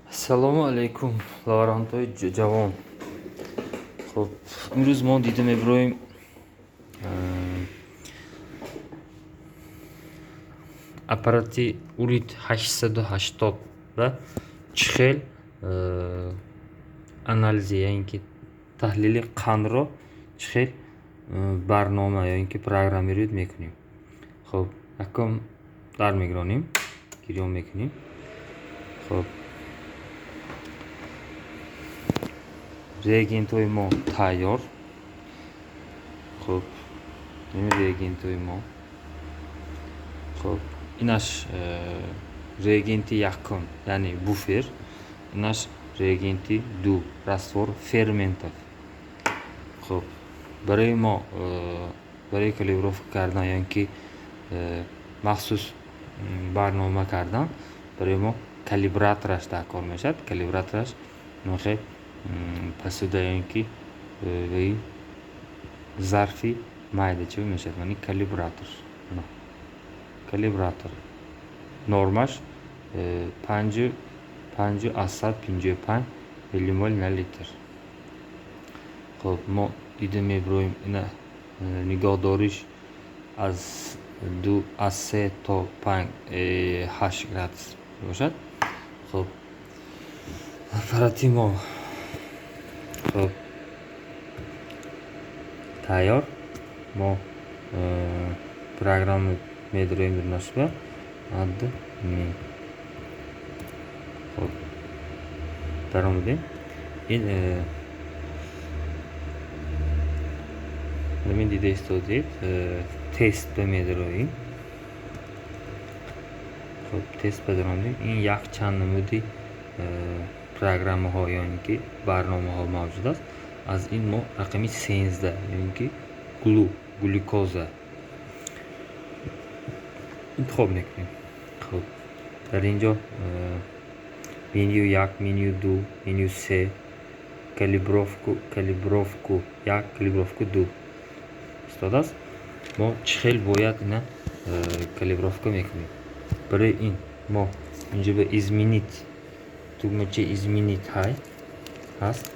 Assalomu alaykum, Lavrenttoy javon. Xo'p, imroz men dedim Ibrohim apparati urid 880 va chixel analizi yoki tahlili qanro chixel barnoma yoki programmiruет mekunیم. خب یکم در میگرانیم گیریان میکنیم. خب reagentoy ما tayyor. خب این reagentoy ما. خب اینش reagenti yakın yani buffer. اینش reagenti دو راستور fermentov. خب برای ما برای کالیبروف کردن یعنی که مخصوص برنامه کردن برای ما کالیبراتورش در کار میشد. کالیبراتورش نوخه پسوده یعنی که ظرفی مایده چه میشد یعنی کالیبراتور. کالیبراتور نرمش 5.55 میلیمول نه لیتر. خب ما دیدیم ابراهیم اینا نگاه داریش از 3 تا 8 گرادس باشد. خب аппарати ما خب تیار. ما پروگرام می‌داریم به نسبت ادمین. خب درآمدیم این من دیده استودید تست به می‌داریم. خب تست بداریم. این یک چند نمودی پروگرام ها یعنی که برنامه ها موجود است. از این ما رقمی 13 یعنی که گلوکوزا انتخاب میکنیم. خب در اینجا منیو 1 منیو 2 منیو 3 کالیبروفکو 1 کالیبروفکو 2 استاد است. ما چخیل باید اینا کالیبروفکو میکنیم. برای این ما اینجا به izminit tugmacha izminit های هست.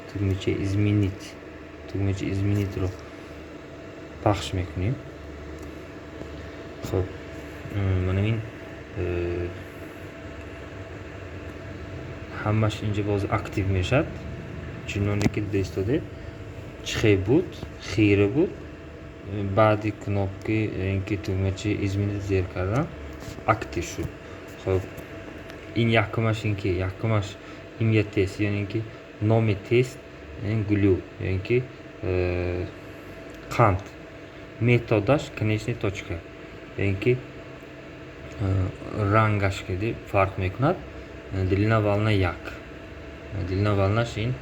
tugmacha izminit رو پخش میکنیم. خب من این همش اینجا باز اکتیو میشد چنانه که دستاده چخه بود خیره بود بعدی کنوپکی اینکه tugmacha izminit زیر کردن اکتیو شد. خب این یکمش اینکه یکمش این یه تست یعنی اینکه نام تست این گلو یعنی که قند методаш конечный точка یعنی که رنگش که فرق میکند. длина волны 1 длина волнаш این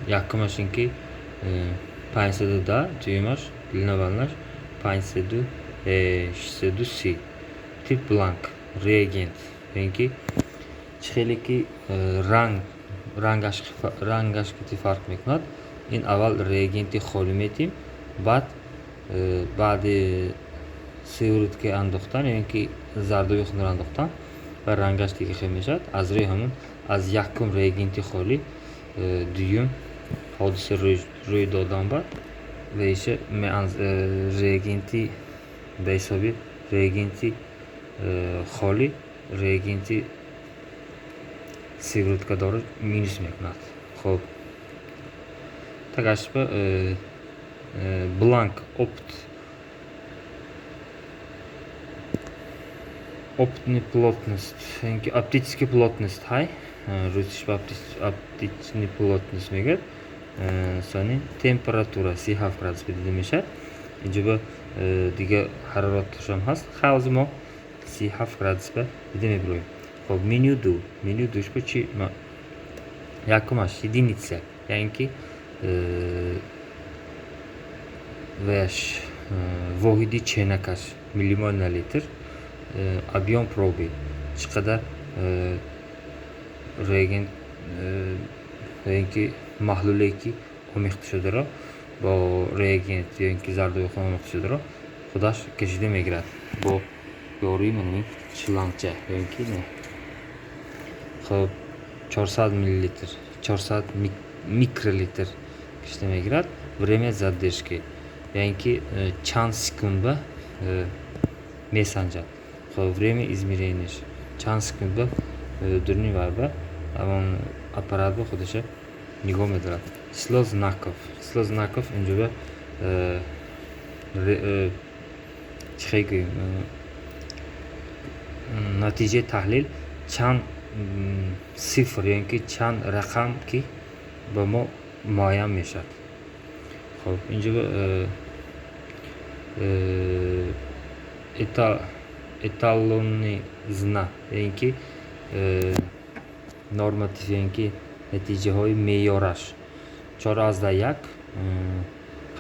یکمش اینکه 510 دویمش длина волнаш 530 tip blank reagent یعنی که خیلی که رنگش که فرق میکند. این اول reagenti خالی میتیم بعد سیورت که انداختن یعنی که زردوی خون انداختن و رنگش دیگه خیلی میشد. از روی همون از یکم reagenti خالی دیوم حادثه روی دادن بعد و ایشه reagenti به حسابی reagenti خالی reagenti سیورت داره مینوس میکند. خب تاگش به بلانک оптный плотность یعنی که оптический плотность های روزش به оптичный плотность میگه. ثانی температура 37 گرادس دیده میشه. اینجا به دیگه حرارتش هم هست. خواهد ما 37 گرادس به دیده میبرویم. خب منیو دوش به چی ما یکمش единица یعنی که وش واحدی چنکش میلیمول نه لیتر объем пробы چقدر reagent یعنی که محلولی که آمیخته شده را با reagent یعنی که زردوی خون آمیخته شده را خودش کشیده میگیرد با یاری منوی شلانچه یعنی که نه. Xo'p, 400 millilitr, 400 mikrolitr ishlama kerak. Время задержки. Ya'ni чанд секунд ба месанҷат. Xo'p, время измерения. Чанд секунд ба дурни варба. Амон аппарат ба худаш нигоҳ медорад. Число знаков. Число знаков инҷо чӣ гӯем? Натиҷаи таҳлил чанд сифр, яъне чанд рақам ки ба мо муайян мешавад. Xo'p, инҷо эталонный зна, яъне норматив, яъне натиҷаҳои меъёраш 4,1,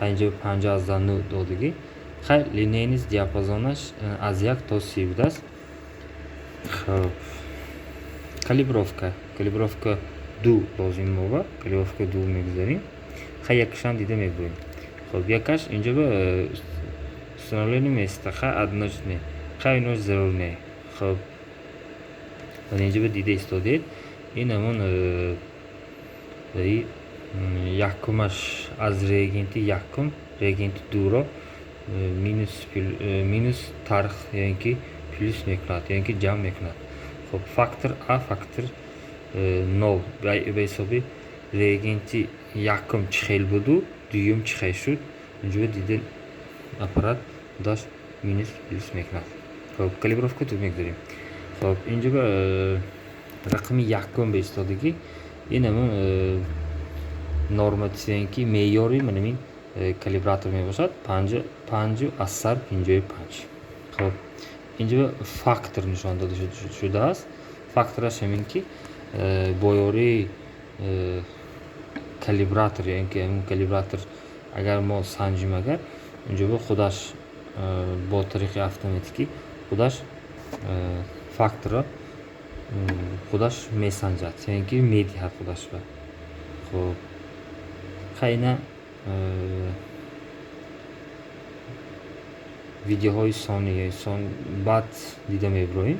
инҷо 5,0 додагӣ. Хай линейный диапазонаш аз 1 то 30 будааст. Xo'p, калибровка. Калибровка 2 лозим меова. Калибровка 2 мегузарем. Хай якашан дида мебурем. Xo'p, якаш инҷо установление места. Хай одночный. Хай инош зарур не. Xo'p, инҷо дида истодед. Ин ҳамон якумаш аз реагенти якум, реагенти дуро минус тарх, яъне плюс мекунад, яъне ҷамъ мекунад. Xo'p, фактор А, фактор 0 ба ҳисоби реагенти якум чӣ хел буду, дуюм чӣ хел шуд. Инҷо дида аппарат даш минус плюс мекунад. Xo'p, калибровка ту мегузарем. Xo'p, инҷо рақами якум ба истодагӣ. Ин ҳамон норматив, яъне меъёри манамин калибратор мебошад. 5 аз сар 55. Xo'p, инҷо фактор нишон дода шудааст. Фактораш ҳамин ки боёрии калибратор, яъне ҳамон калибратор агар мо санҷим, агар инҷо худаш бо тариқи автоматикӣ худаш фактора худаш месанҷад, яъне медиҳад худаш ба. Xo'p, хайна видеоҳои сония баъд дида мебуроем.